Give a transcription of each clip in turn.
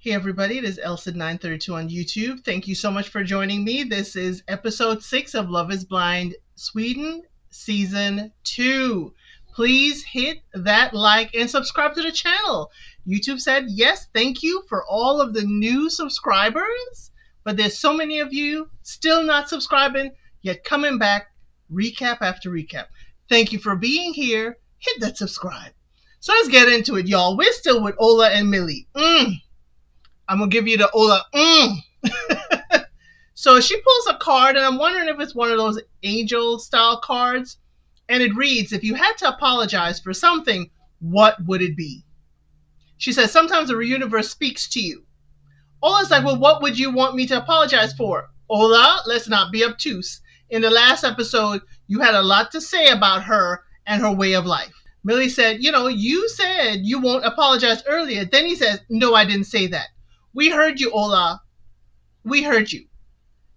Hey everybody, it is Elsid932 on YouTube. Thank you so much for joining me. This is episode 6 of Love is Blind Sweden Season 2. Please hit that like and subscribe to the channel. YouTube said yes, thank you for all of the new subscribers, but there's so many of you still not subscribing, yet coming back, recap after recap. Thank you for being here. Hit that subscribe. So let's get into it, y'all. We're still with Ola and Millie. I'm going to give you the Ola. So she pulls a card, and I'm wondering if it's one of those angel-style cards. And it reads, if you had to apologize for something, what would it be? She says, sometimes the universe speaks to you. Ola's like, well, what would you want me to apologize for? Ola, let's not be obtuse. In the last episode, you had a lot to say about her and her way of life. Millie said, you said you won't apologize earlier. Then he says, no, I didn't say that. We heard you, Ola. We heard you.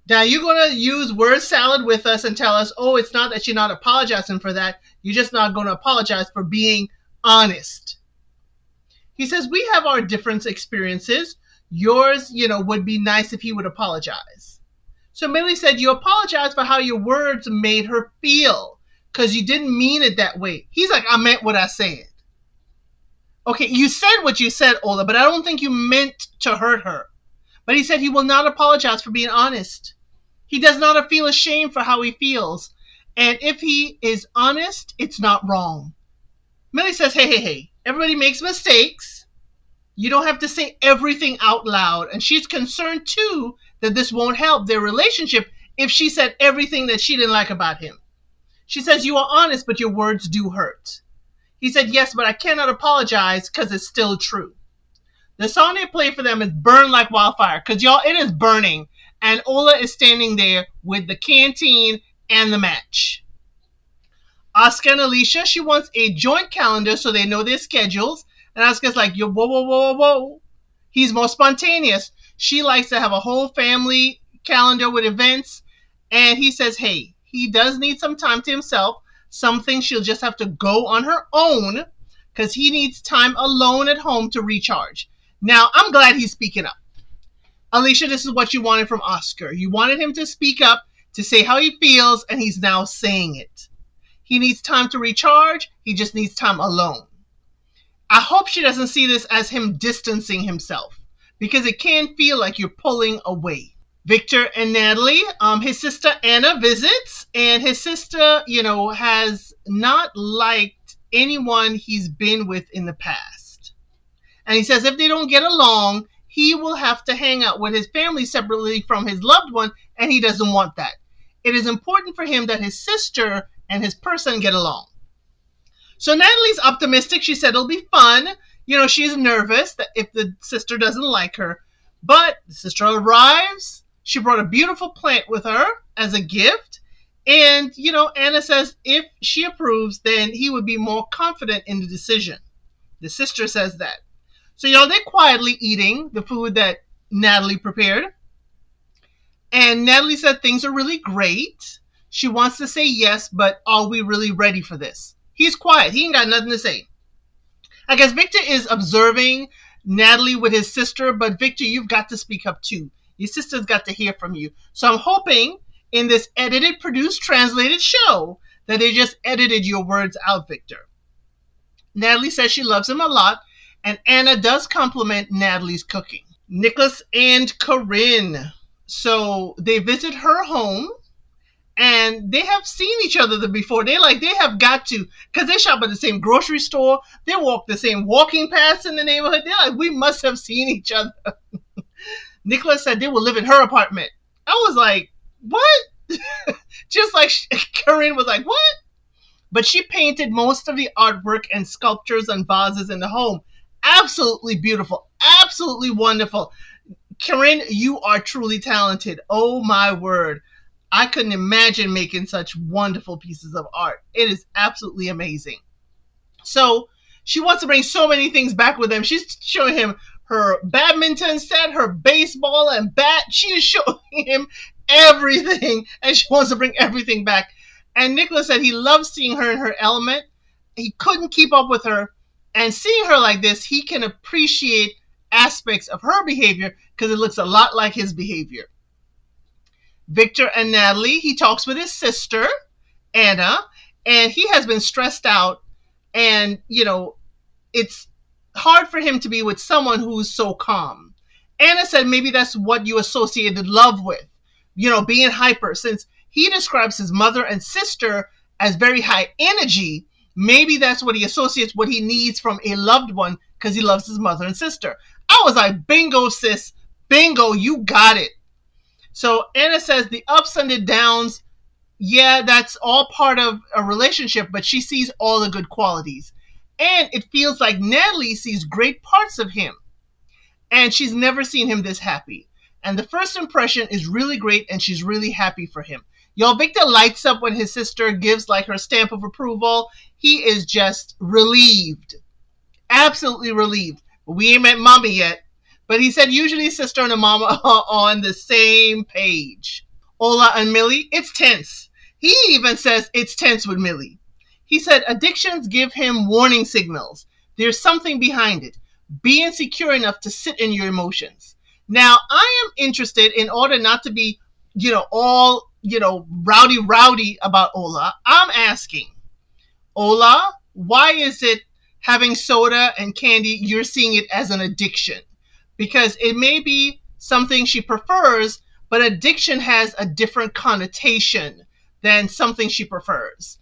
Now you're going to use word salad with us and tell us, oh, it's not that you're not apologizing for that. You're just not going to apologize for being honest. He says, we have our different experiences. Yours, would be nice if he would apologize. So Millie said, you apologize for how your words made her feel because you didn't mean it that way. He's like, I meant what I said. Okay, you said what you said, Ola, but I don't think you meant to hurt her. But he said he will not apologize for being honest. He does not feel ashamed for how he feels. And if he is honest, it's not wrong. Millie says, hey, everybody makes mistakes. You don't have to say everything out loud. And she's concerned, too, that this won't help their relationship if she said everything that she didn't like about him. She says, you are honest, but your words do hurt. He said, yes, but I cannot apologize because it's still true. The song they play for them is Burn Like Wildfire because, y'all, it is burning. And Ola is standing there with the canteen and the match. Oscar and Alicia, she wants a joint calendar so they know their schedules. And Oscar's like, whoa. He's more spontaneous. She likes to have a whole family calendar with events. And he says, hey, he does need some time to himself. Something she'll just have to go on her own because he needs time alone at home to recharge. Now, I'm glad he's speaking up. Alicia, this is what you wanted from Oscar. You wanted him to speak up, to say how he feels, and he's now saying it. He needs time to recharge. He just needs time alone. I hope she doesn't see this as him distancing himself because it can feel like you're pulling away. Victor and Natalie, his sister Anna visits, and his sister, has not liked anyone he's been with in the past. And he says if they don't get along, he will have to hang out with his family separately from his loved one, and he doesn't want that. It is important for him that his sister and his person get along. So Natalie's optimistic. She said it'll be fun. She's nervous that if the sister doesn't like her. But the sister arrives. She brought a beautiful plant with her as a gift. And, Anna says if she approves, then he would be more confident in the decision. The sister says that. So, they're quietly eating the food that Natalie prepared. And Natalie said things are really great. She wants to say yes, but are we really ready for this? He's quiet. He ain't got nothing to say. I guess Victor is observing Natalie with his sister, but Victor, you've got to speak up too. Your sister's got to hear from you. So I'm hoping in this edited, produced, translated show that they just edited your words out, Victor. Natalie says she loves him a lot, and Anna does compliment Natalie's cooking. Nicholas and Corinne. So they visit her home, and they have seen each other before. They have got to, because they shop at the same grocery store. They walk the same walking paths in the neighborhood. They're like, we must have seen each other. Nicholas said they will live in her apartment. I was like, what? Just like Corinne was like, what? But she painted most of the artwork and sculptures and vases in the home. Absolutely beautiful. Absolutely wonderful. Corinne, you are truly talented. Oh, my word. I couldn't imagine making such wonderful pieces of art. It is absolutely amazing. So she wants to bring so many things back with them. She's showing him her badminton set, her baseball and bat. She is showing him everything, and she wants to bring everything back. And Nicholas said he loves seeing her in her element. He couldn't keep up with her. And seeing her like this, he can appreciate aspects of her behavior because it looks a lot like his behavior. Victor and Natalie, he talks with his sister, Anna, and he has been stressed out. And, it's hard for him to be with someone who's so calm. Anna said maybe that's what you associated love with, being hyper. Since he describes his mother and sister as very high energy, maybe that's what he associates what he needs from a loved one because he loves his mother and sister. I was like, bingo, sis. Bingo, you got it. So Anna says the ups and the downs, yeah, that's all part of a relationship, but she sees all the good qualities. And it feels like Natalie sees great parts of him. And she's never seen him this happy. And the first impression is really great, and she's really happy for him. Y'all, Victor lights up when his sister gives like her stamp of approval. He is just relieved. Absolutely relieved. We ain't met mommy yet. But he said usually sister and the mama are on the same page. Ola and Millie, it's tense. He even says it's tense with Millie. He said addictions give him warning signals. There's something behind it. Be insecure enough to sit in your emotions. Now, I am interested, in order not to be, all, rowdy about Ola. I'm asking, Ola, why is it having soda and candy, you're seeing it as an addiction? Because it may be something she prefers, but addiction has a different connotation than something she prefers.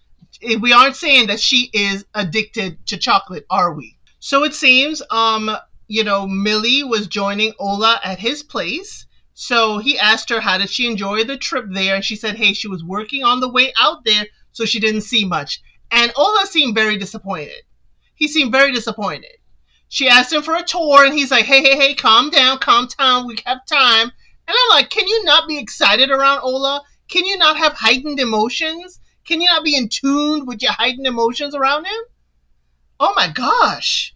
We aren't saying that she is addicted to chocolate, are we? So it seems, Millie was joining Ola at his place. So he asked her how did she enjoy the trip there, and she said, hey, she was working on the way out there, so she didn't see much. And Ola seemed very disappointed. He seemed very disappointed. She asked him for a tour, and he's like, hey, calm down, we have time. And I'm like, can you not be excited around Ola? Can you not have heightened emotions? Can you not be in tune with your heightened emotions around him? Oh my gosh.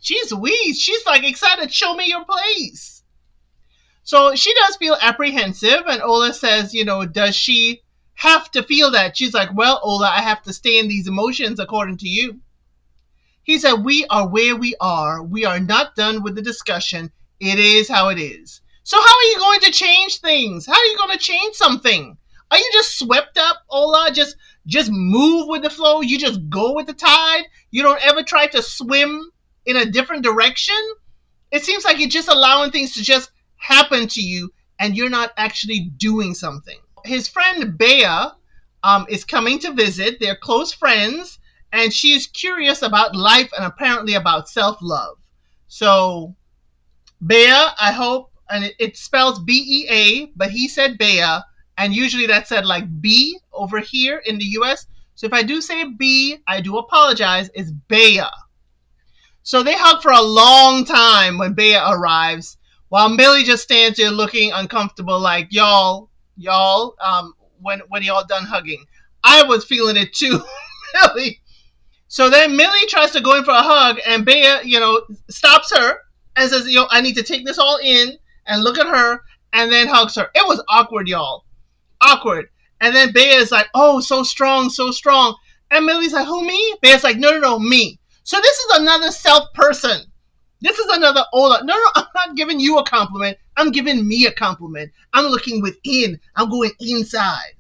Jeez Louise. She's like excited, show me your place. So she does feel apprehensive, and Ola says, does she have to feel that? She's like, well, Ola, I have to stay in these emotions according to you. He said, we are where we are. We are not done with the discussion. It is how it is. So how are you going to change things? How are you going to change something? Are you just swept up, Ola? Just move with the flow? You just go with the tide? You don't ever try to swim in a different direction? It seems like you're just allowing things to just happen to you, and you're not actually doing something. His friend Bea is coming to visit. They're close friends, and she is curious about life and apparently about self-love. So, Bea, I hope, and it spells B-E-A, but he said Bea, and usually that's said like B over here in the US. So if I do say B, I do apologize. It's Bea. So they hug for a long time when Bea arrives, while Millie just stands there looking uncomfortable, like, y'all, when y'all done hugging? I was feeling it too, Millie. So then Millie tries to go in for a hug, and Bea, stops her and says, I need to take this all in and look at her, and then hugs her. It was awkward, y'all. Awkward. And then Bea is like, oh, so strong, so strong. And Millie's like, who, me? Bea's like, no, me. So this is another self person. This is another Ola. No, I'm not giving you a compliment. I'm giving me a compliment. I'm looking within. I'm going inside.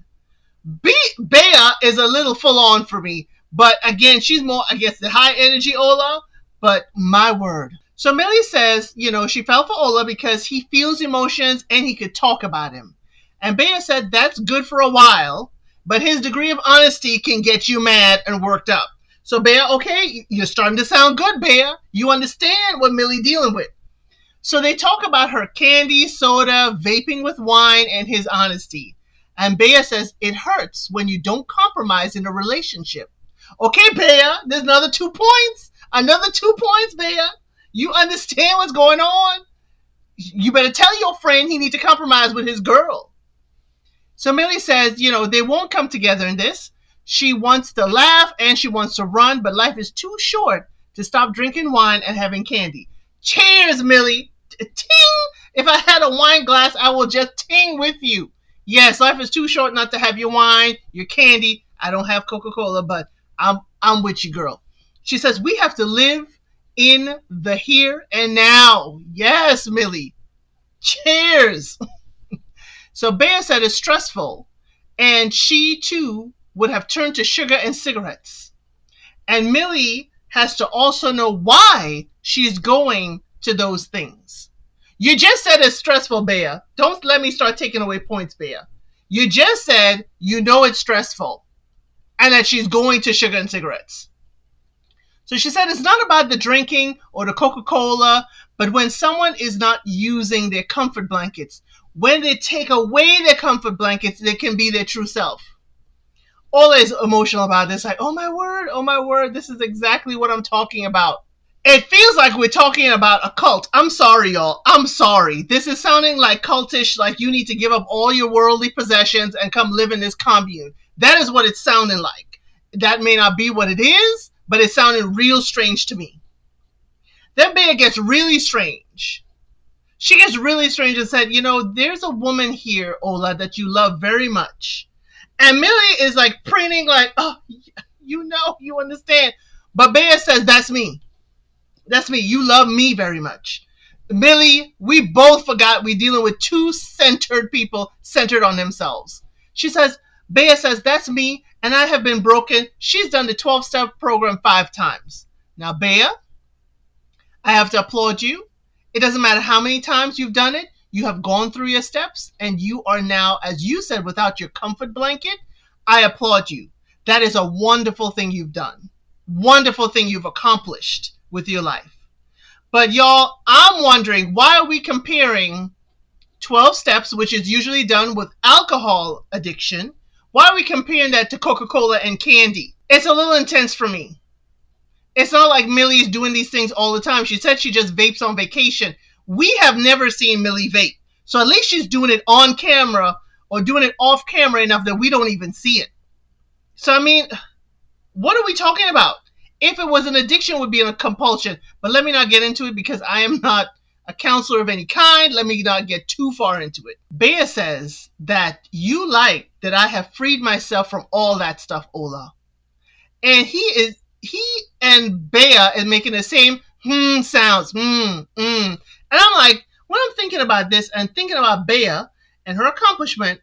Bea is a little full on for me. But again, she's more, I guess, the high energy Ola. But my word. So Millie says, she fell for Ola because he feels emotions and he could talk about him. And Bea said that's good for a while, but his degree of honesty can get you mad and worked up. So Bea, okay, you're starting to sound good, Bea. You understand what Millie dealing with. So they talk about her candy, soda, vaping with wine, and his honesty. And Bea says it hurts when you don't compromise in a relationship. Okay, Bea, there's another 2 points. Another 2 points, Bea. You understand what's going on? You better tell your friend he needs to compromise with his girl. So Millie says, they won't come together in this. She wants to laugh and she wants to run, but life is too short to stop drinking wine and having candy. Cheers, Millie. Ting! If I had a wine glass, I will just ting with you. Yes, life is too short not to have your wine, your candy. I don't have Coca-Cola, but I'm with you, girl. She says, we have to live in the here and now. Yes, Millie. Cheers. So Bea said it's stressful, and she too would have turned to sugar and cigarettes. And Millie has to also know why she's going to those things. You just said it's stressful, Bea. Don't let me start taking away points, Bea. You just said you know it's stressful and that she's going to sugar and cigarettes. So she said it's not about the drinking or the Coca-Cola, but when someone is not using their comfort blankets, when they take away their comfort blankets, they can be their true self. Always emotional about this, like, oh my word, this is exactly what I'm talking about. It feels like we're talking about a cult. I'm sorry, y'all. I'm sorry. This is sounding like cultish, like you need to give up all your worldly possessions and come live in this commune. That is what it's sounding like. That may not be what it is, but it sounded real strange to me. Then Bea gets really strange. She gets really strange and said, there's a woman here, Ola, that you love very much. And Millie is like preening like, oh, you understand. But Bea says, that's me. That's me. You love me very much. Millie, we both forgot we're dealing with two centered people centered on themselves. She says, Bea says, that's me, and I have been broken. She's done the 12-step program 5 times. Now, Bea, I have to applaud you. It doesn't matter how many times you've done it. You have gone through your steps, and you are now, as you said, without your comfort blanket. I applaud you. That is a wonderful thing you've done. Wonderful thing you've accomplished with your life. But y'all, I'm wondering, why are we comparing 12 steps, which is usually done with alcohol addiction? Why are we comparing that to Coca-Cola and candy? It's a little intense for me. It's not like Millie's doing these things all the time. She said she just vapes on vacation. We have never seen Millie vape. So at least she's doing it on camera or doing it off camera enough that we don't even see it. So, I mean, what are we talking about? If it was an addiction, it would be a compulsion. But let me not get into it because I am not a counselor of any kind. Let me not get too far into it. Bea says that you like that I have freed myself from all that stuff, Ola. And he and Bea is making the same sounds. And I'm like, when I'm thinking about this and thinking about Bea and her accomplishment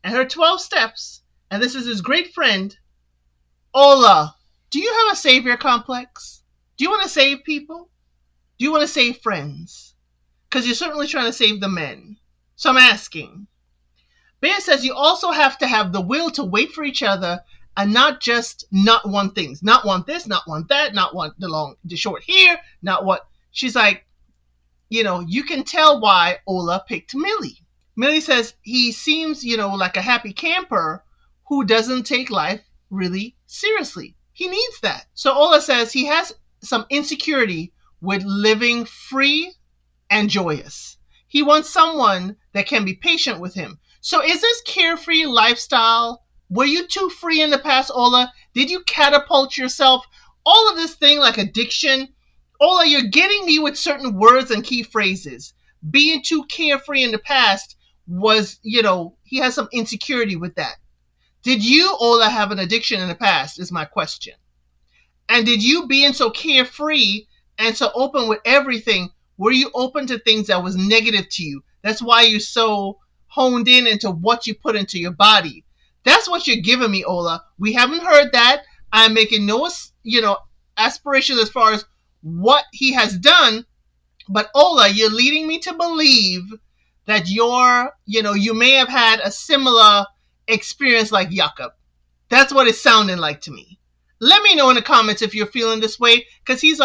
and her 12 steps, and this is his great friend, Ola, do you have a savior complex? Do you want to save people? Do you want to save friends? Because you're certainly trying to save the men. So I'm asking. Bea says you also have to have the will to wait for each other and not just not want things. Not want this, not want that, not want the short hair, not what. She's like, you can tell why Ola picked Millie. Millie says he seems, like a happy camper who doesn't take life really seriously. He needs that. So Ola says he has some insecurity with living free and joyous. He wants someone that can be patient with him. So is this carefree lifestyle? Were you too free in the past, Ola? Did you catapult yourself? All of this thing like addiction. Ola, you're getting me with certain words and key phrases. Being too carefree in the past was, he has some insecurity with that. Did you, Ola, have an addiction in the past is my question. And did you being so carefree and so open with everything, were you open to things that was negative to you? That's why you're so honed in into what you put into your body. That's what you're giving me, Ola. We haven't heard that. I'm making no, aspirations as far as what he has done. But Ola, you're leading me to believe that you may have had a similar experience like Jakob. That's what it's sounding like to me. Let me know in the comments if you're feeling this way, because he's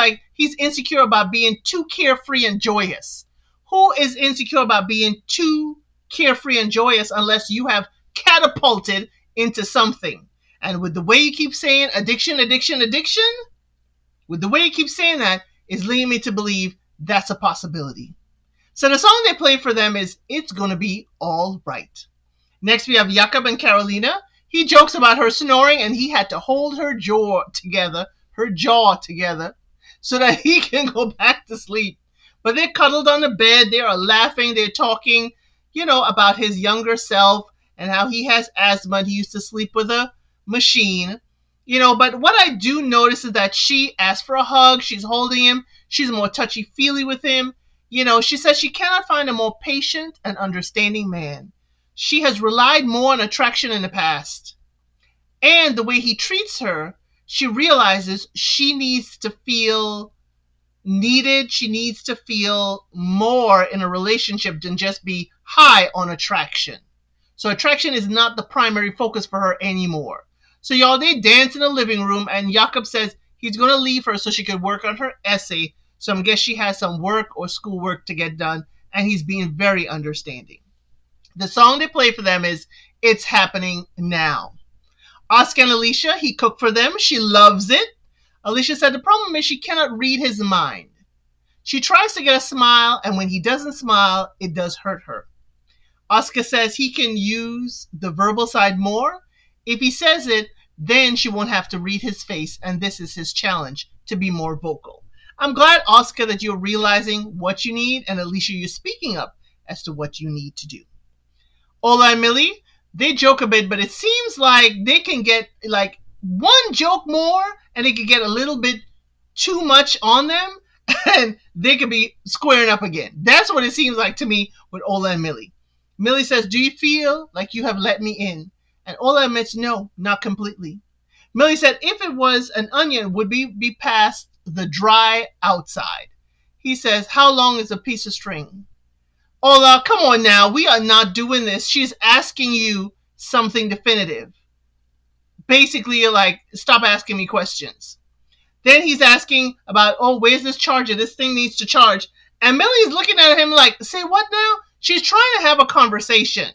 insecure about being too carefree and joyous. Who is insecure about being too carefree and joyous unless you have catapulted into something? And with the way you keep saying addiction, with the way you keep saying that, is leading me to believe that's a possibility. So the song they played for them is It's Gonna Be All Right. Next we have Jakob and Carolina. He jokes about her snoring and he had to hold her jaw together, so that he can go back to sleep. But they're cuddled on the bed, they are laughing, they're talking, about his younger self and how he has asthma and he used to sleep with a machine. But what I do notice is that she asks for a hug. She's holding him. She's more touchy-feely with him. She says she cannot find a more patient and understanding man. She has relied more on attraction in the past. And the way he treats her, she realizes she needs to feel needed. She needs to feel more in a relationship than just be high on attraction. So attraction is not the primary focus for her anymore. So y'all, they dance in the living room, and Jakob says he's going to leave her so she could work on her essay. So I guess she has some work or schoolwork to get done, and he's being very understanding. The song they play for them is It's Happening Now. Oscar and Alicia, he cooked for them. She loves it. Alicia said the problem is she cannot read his mind. She tries to get a smile, and when he doesn't smile, it does hurt her. Oscar says he can use the verbal side more. If he says it, then she won't have to read his face, and this is his challenge, to be more vocal. I'm glad, Oscar, that you're realizing what you need, and Alicia, you're speaking up as to what you need to do. Ola and Millie, they joke a bit, but it seems like they can get like one joke more, and they can get a little bit too much on them, and they could be squaring up again. That's what it seems like to me with Ola and Millie. Millie says, do you feel like you have let me in? And Ola admits, no, not completely. Millie said, if it was an onion, would be past the dry outside. He says, how long is a piece of string? Ola, come on now. We are not doing this. She's asking you something definitive. Basically, you're like, stop asking me questions. Then he's asking about, oh, where's this charger? This thing needs to charge. And Millie's looking at him like, say what now? She's trying to have a conversation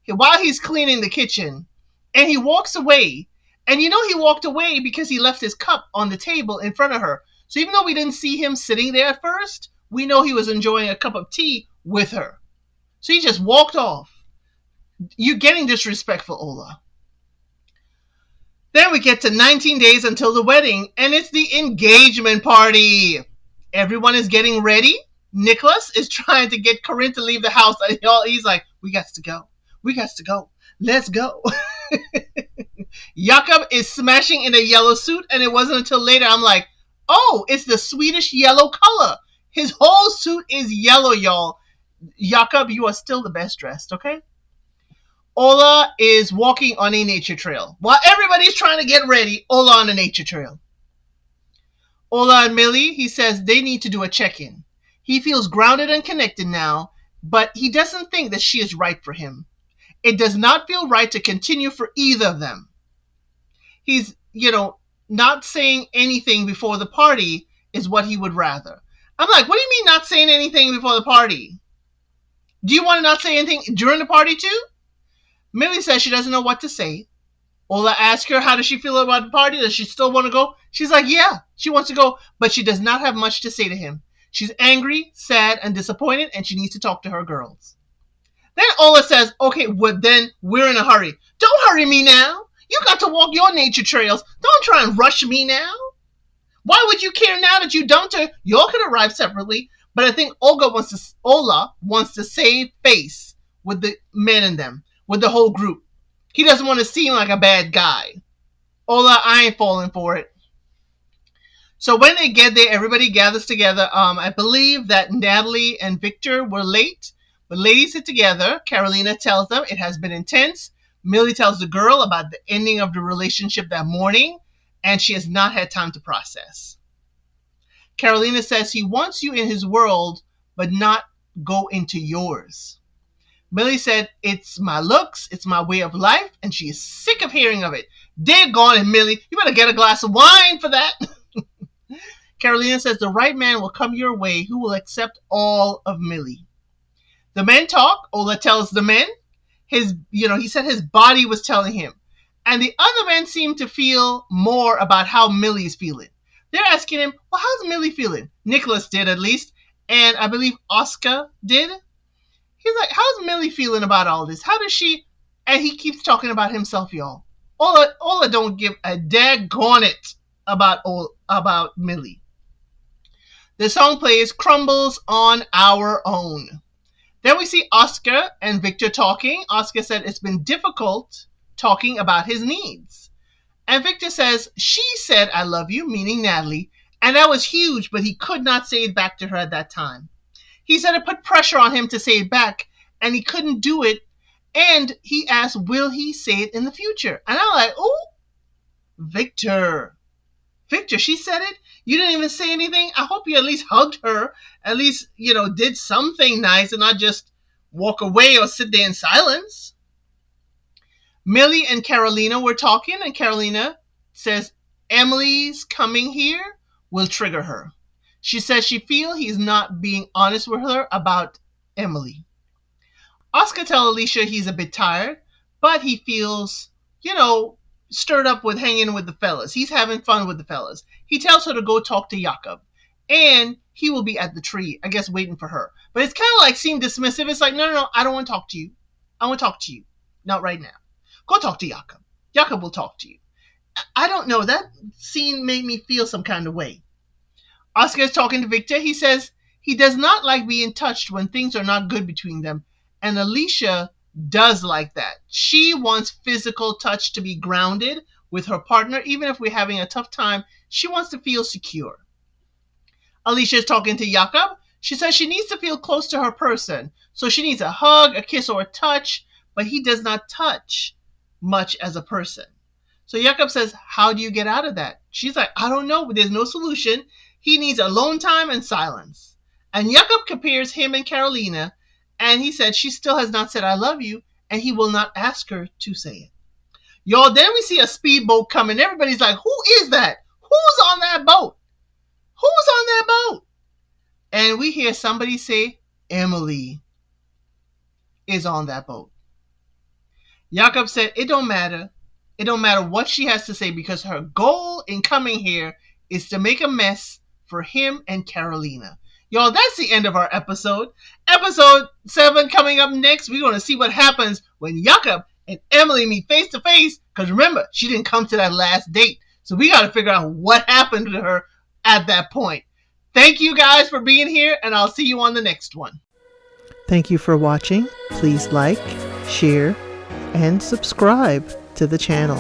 while he's cleaning the kitchen. And he walks away. And he walked away because he left his cup on the table in front of her. So even though we didn't see him sitting there at first, we know he was enjoying a cup of tea with her. So he just walked off. You're getting disrespectful, Ola. Then we get to 19 days until the wedding, and it's the engagement party. Everyone is getting ready. Nicholas is trying to get Corinne to leave the house. He's like, we got to go. We got to go. Let's go. Jakob is smashing in a yellow suit, and it wasn't until later I'm like, oh, it's the Swedish yellow color. His whole suit is yellow, y'all. Jakob, you are still the best dressed, okay? Ola is walking on a nature trail. While everybody's trying to get ready, Ola on a nature trail. Ola and Millie, he says they need to do a check-in. He feels grounded and connected now, but he doesn't think that she is right for him. It does not feel right to continue for either of them. He's, not saying anything before the party is what he would rather. I'm like, what do you mean not saying anything before the party? Do you want to not say anything during the party too? Millie says she doesn't know what to say. Ola asks her how does she feel about the party. Does she still want to go? She's like, yeah, she wants to go, but she does not have much to say to him. She's angry, sad, and disappointed, and she needs to talk to her girls. Then Ola says, okay, well then we're in a hurry. Don't hurry me now. You got to walk your nature trails. Don't try and rush me now. Why would you care now that you don't? Y'all could arrive separately, but I think Ola wants to save face with the men in them, with the whole group. He doesn't want to seem like a bad guy. Ola, I ain't falling for it. So when they get there, everybody gathers together. I believe that Natalie and Victor were late, but ladies sit together. Carolina tells them it has been intense. Millie tells the girl about the ending of the relationship that morning, and she has not had time to process. Carolina says he wants you in his world, but not go into yours. Millie said, it's my looks, it's my way of life, and she is sick of hearing of it. Daggone it, Millie, you better get a glass of wine for that. Carolina says the right man will come your way who will accept all of Millie. The men talk. Ola tells the men. He said his body was telling him. And the other men seem to feel more about how Millie's feeling. They're asking him, well, how's Millie feeling? Nicholas did, at least. And I believe Oscar did. He's like, how's Millie feeling about all this? How does she... And he keeps talking about himself, y'all. Ola don't give a daggone it about Millie. The song plays Crumbles on Our Own. Then we see Oscar and Victor talking. Oscar said it's been difficult talking about his needs. And Victor says, she said, I love you, meaning Natalie, and that was huge, but he could not say it back to her at that time. He said it put pressure on him to say it back, and he couldn't do it. And he asked, will he say it in the future? And I'm like, oh, Victor, she said it? You didn't even say anything? I hope you at least hugged her, at least, did something nice and not just walk away or sit there in silence. Millie and Carolina were talking, and Carolina says Emily's coming here will trigger her. She says she feels he's not being honest with her about Emily. Oscar tells Alicia he's a bit tired, but he feels, stirred up with hanging with the fellas. He's having fun with the fellas. He tells her to go talk to Jakob, and he will be at the tree, I guess, waiting for her. But it's kind of like seemed dismissive. It's like, no, I don't want to talk to you. I want to talk to you. Not right now. Go talk to Jakob. Jakob will talk to you. I don't know. That scene made me feel some kind of way. Oscar is talking to Victor. He says he does not like being touched when things are not good between them. And Alicia does like that. She wants physical touch to be grounded with her partner. Even if we're having a tough time, she wants to feel secure. Alicia is talking to Jakob. She says she needs to feel close to her person. So she needs a hug, a kiss, or a touch. But he does not touch much as a person. So Jakob says, how do you get out of that? She's like, I don't know, but there's no solution. He needs alone time and silence. And Jakob compares him and Carolina, and he said she still has not said I love you, and he will not ask her to say it. Y'all, then we see a speedboat coming. Everybody's like, who is that? Who's on that boat? Who's on that boat? And we hear somebody say, Emily is on that boat. Jakob said, it don't matter. It don't matter what she has to say because her goal in coming here is to make a mess for him and Carolina. Y'all, that's the end of our episode. Episode 7 coming up next. We're going to see what happens when Jakob and Emily meet face to face. Because remember, she didn't come to that last date. So we got to figure out what happened to her at that point. Thank you guys for being here, and I'll see you on the next one. Thank you for watching. Please like, share, and subscribe to the channel.